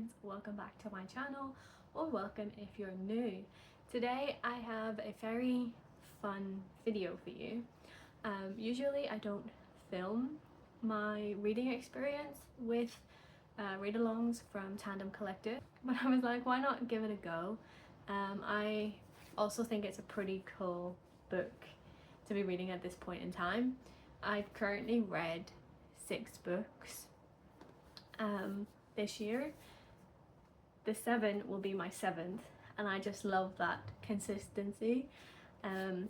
friends, welcome back to my channel, or welcome if you're new. Today I have a very fun video for you. Usually I don't film my reading experience with read-alongs from Tandem Collective, but I was like, why not give it a go? I also think it's a pretty cool book to be reading at this point in time. I've currently read 6 books this year. The 7 will be my 7th, and I just love that consistency. And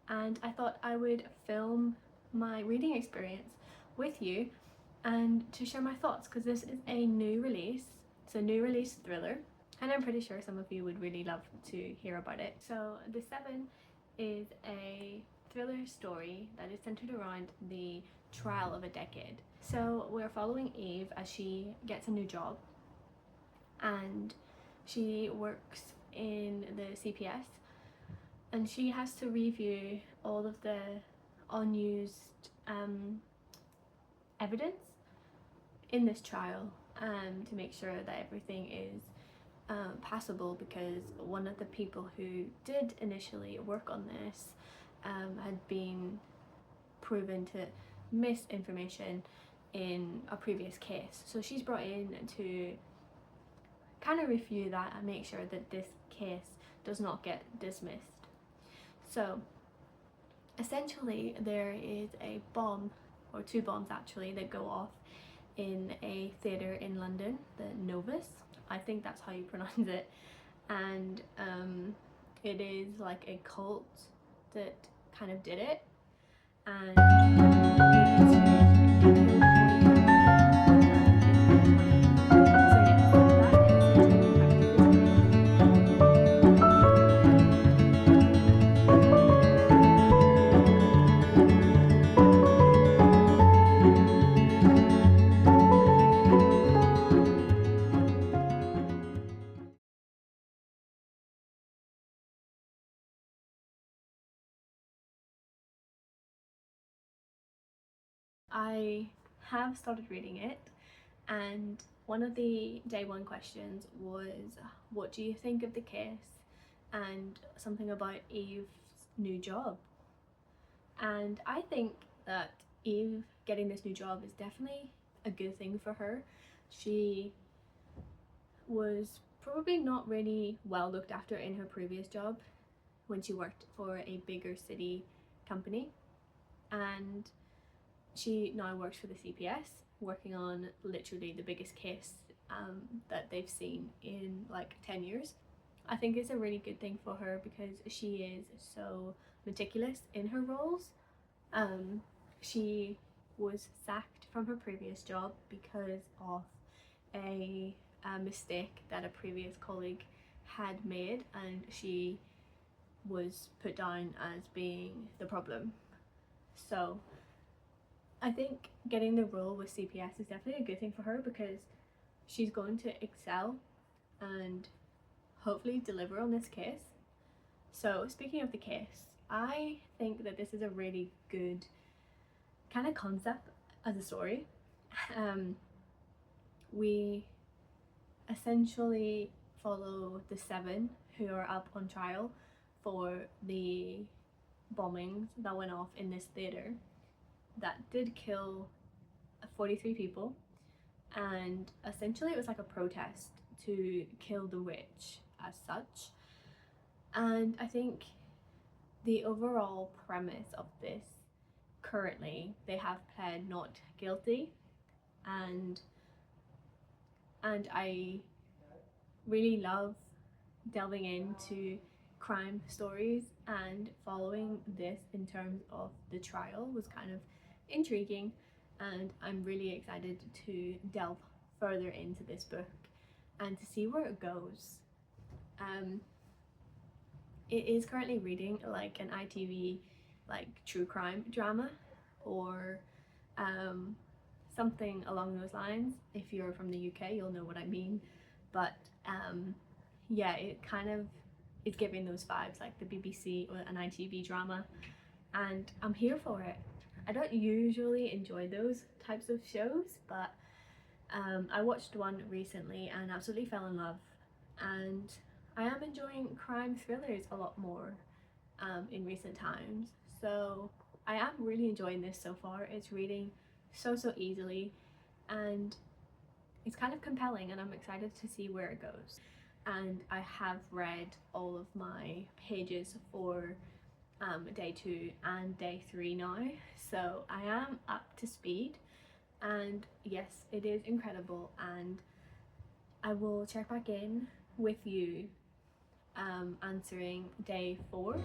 I thought I would film my reading experience with you and to share my thoughts, because this is a new release. It's a new release thriller, and I'm pretty sure some of you would really love to hear about it. So The 7 is a thriller story that is centered around the trial of a decade. So we're following Eve as she gets a new job, and she works in the CPS, and she has to review all of the unused evidence in this trial to make sure that everything is passable, because one of the people who did initially work on this had been proven to miss information in a previous case. So she's brought in to kind of review that and make sure that this case does not get dismissed. So essentially there is a bomb, or 2 bombs actually, that go off in a theatre in London, the Novus, I think that's how you pronounce it, and it is like a cult that kind of did it, and I have started reading it, and one of the day 1 questions was, what do you think of the case, and something about Eve's new job. And I think that Eve getting this new job is definitely a good thing for her. She was probably not really well looked after in her previous job when she worked for a bigger city company, and she now works for the CPS, working on literally the biggest case that they've seen in like 10 years. I think it's a really good thing for her because she is so meticulous in her roles. She was sacked from her previous job because of a mistake that a previous colleague had made, and she was put down as being the problem. So I think getting the role with CPS is definitely a good thing for her, because she's going to excel and hopefully deliver on this case. So speaking of the case, I think that this is a really good kind of concept as a story. We essentially follow the 7 who are up on trial for the bombings that went off in this theatre that did kill 43 people, and essentially it was like a protest to kill the witch as such. And I think the overall premise of this, currently they have pled not guilty, and I really love delving into crime stories, and following this in terms of the trial was kind of intriguing, and I'm really excited to delve further into this book and to see where it goes. It is currently reading like an ITV like true crime drama, or something along those lines. If you're from the UK, you'll know what I mean. But yeah, it kind of is giving those vibes, like the BBC or an ITV drama, and I'm here for it. I don't usually enjoy those types of shows, but I watched one recently and absolutely fell in love, and I am enjoying crime thrillers a lot more in recent times. So I am really enjoying this so far. It's reading so easily, and it's kind of compelling, and I'm excited to see where it goes. And I have read all of my pages for day 2 and day 3 now, so I am up to speed. And yes, it is incredible, and I will check back in with you answering day 4.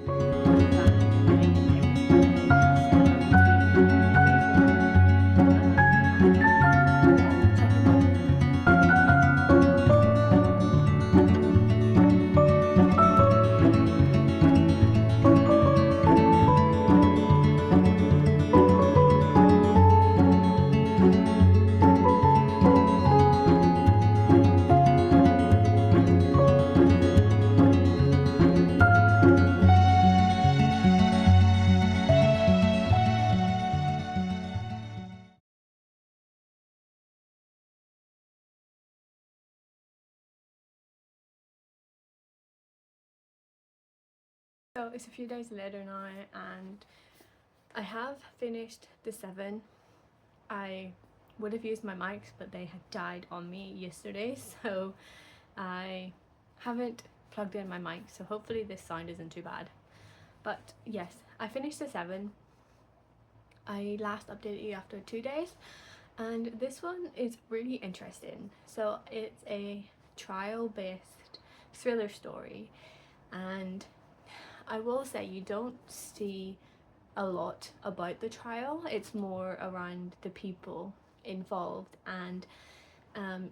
So it's a few days later now, and I have finished the 7. I would have used my mics, but they had died on me yesterday, so I haven't plugged in my mic, so hopefully this sound isn't too bad. But yes, I finished the 7. I last updated you after 2 days, and this one is really interesting. So it's a trial-based thriller story, and I will say you don't see a lot about the trial. It's more around the people involved, and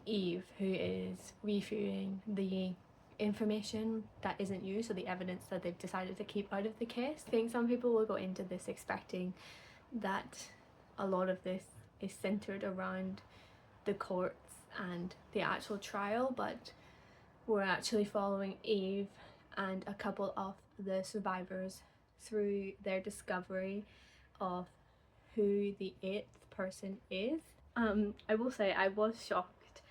Eve, who is reviewing the information that isn't used, so the evidence that they've decided to keep out of the case. I think some people will go into this expecting that a lot of this is centered around the courts and the actual trial, but we're actually following Eve and a couple of the survivors through their discovery of who the 8th person is. I will say I was shocked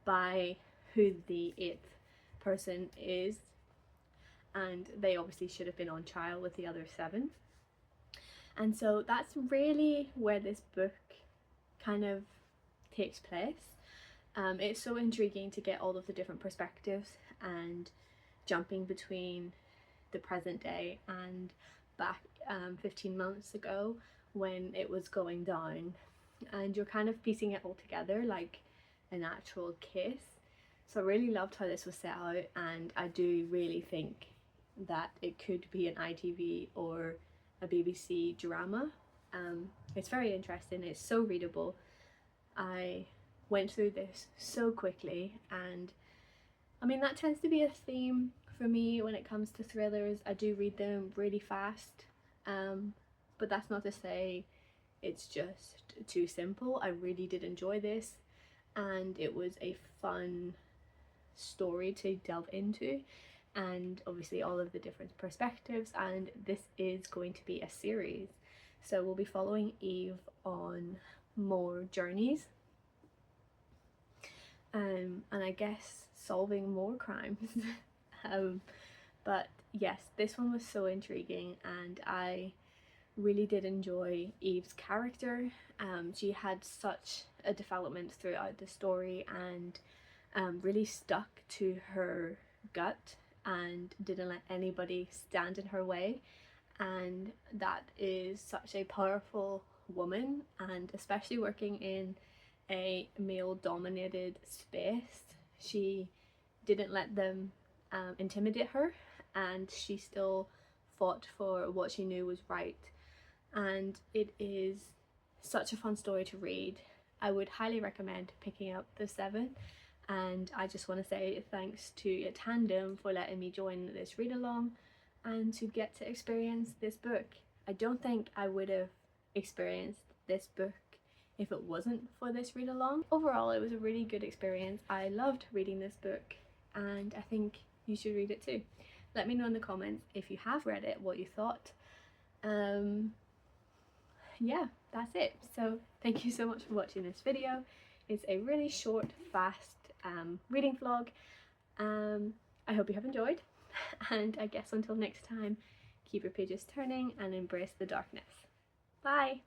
by who the 8th person is, and they obviously should have been on trial with the other 7. And so that's really where this book kind of takes place. It's so intriguing to get all of the different perspectives and jumping between the present day and back 15 months ago when it was going down, and you're kind of piecing it all together like an actual case. So I really loved how this was set out, and I do really think that it could be an ITV or a BBC drama. It's very interesting, it's so readable. I went through this so quickly, and I mean that tends to be a theme for me when it comes to thrillers. I do read them really fast, but that's not to say it's just too simple. I really did enjoy this, and it was a fun story to delve into, and obviously all of the different perspectives, and this is going to be a series, so we'll be following Eve on more journeys, and I guess solving more crimes. But yes, this one was so intriguing, and I really did enjoy Eve's character. She had such a development throughout the story, and really stuck to her gut and didn't let anybody stand in her way, and that is such a powerful woman, and especially working in a male dominated space, she didn't let them intimidate her, and she still fought for what she knew was right. And it is such a fun story to read. I would highly recommend picking up the 7, and I just want to say thanks to Tandem for letting me join this read along and to get to experience this book. I don't think I would have experienced this book if it wasn't for this read along. Overall, it was a really good experience. I loved reading this book, and I think you should read it too. Let me know in the comments if you have read it, what you thought. Yeah, that's it. So thank you so much for watching this video. is a really short, fast reading vlog. I hope you have enjoyed, and I guess until next time, keep your pages turning and embrace the darkness. Bye!